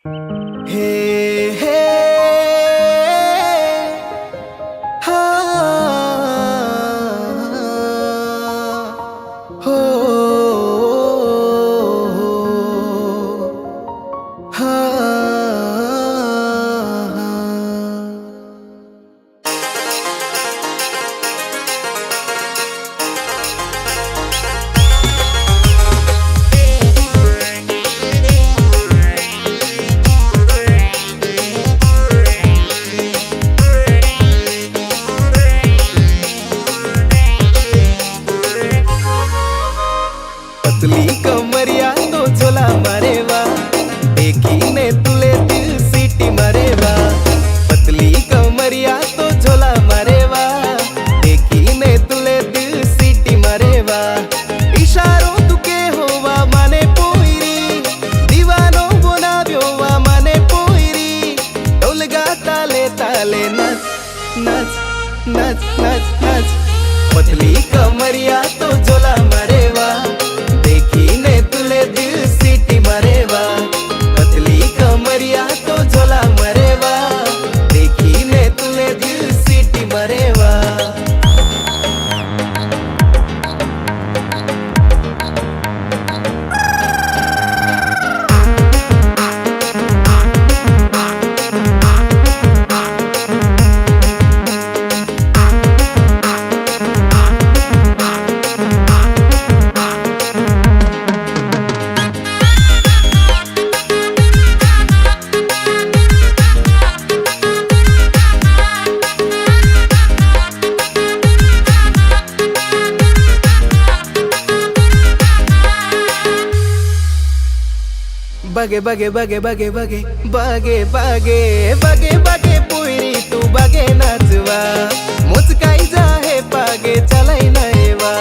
हे हे हा हो हा पतली कमरिया तो झोला मारेवा देखीने तुले दिल सीटी मारेवा। पतली कमरिया तो झोला मारेवा देखीने तुले दिल सीटी मारेवा। इशारो तुके होवा माने पोईरी दीवानो बनाव्यो वा माने पोईरी। ढोलगा ताले ताले नाच नाच नाच नाच नाच। पतली कमरिया तो झोला मारेवा देखीने तुले दिल सीटी मारेवा। पतली कमरिया तो झोला मारेवा देखीने तुले दिल सीटी मारेवा। बगे बगे बगे बगे बगे बगे बगे बगे बगे पोईरी तू बगे नाचवा मुचकाई जाहे पागे चलाई नयवा।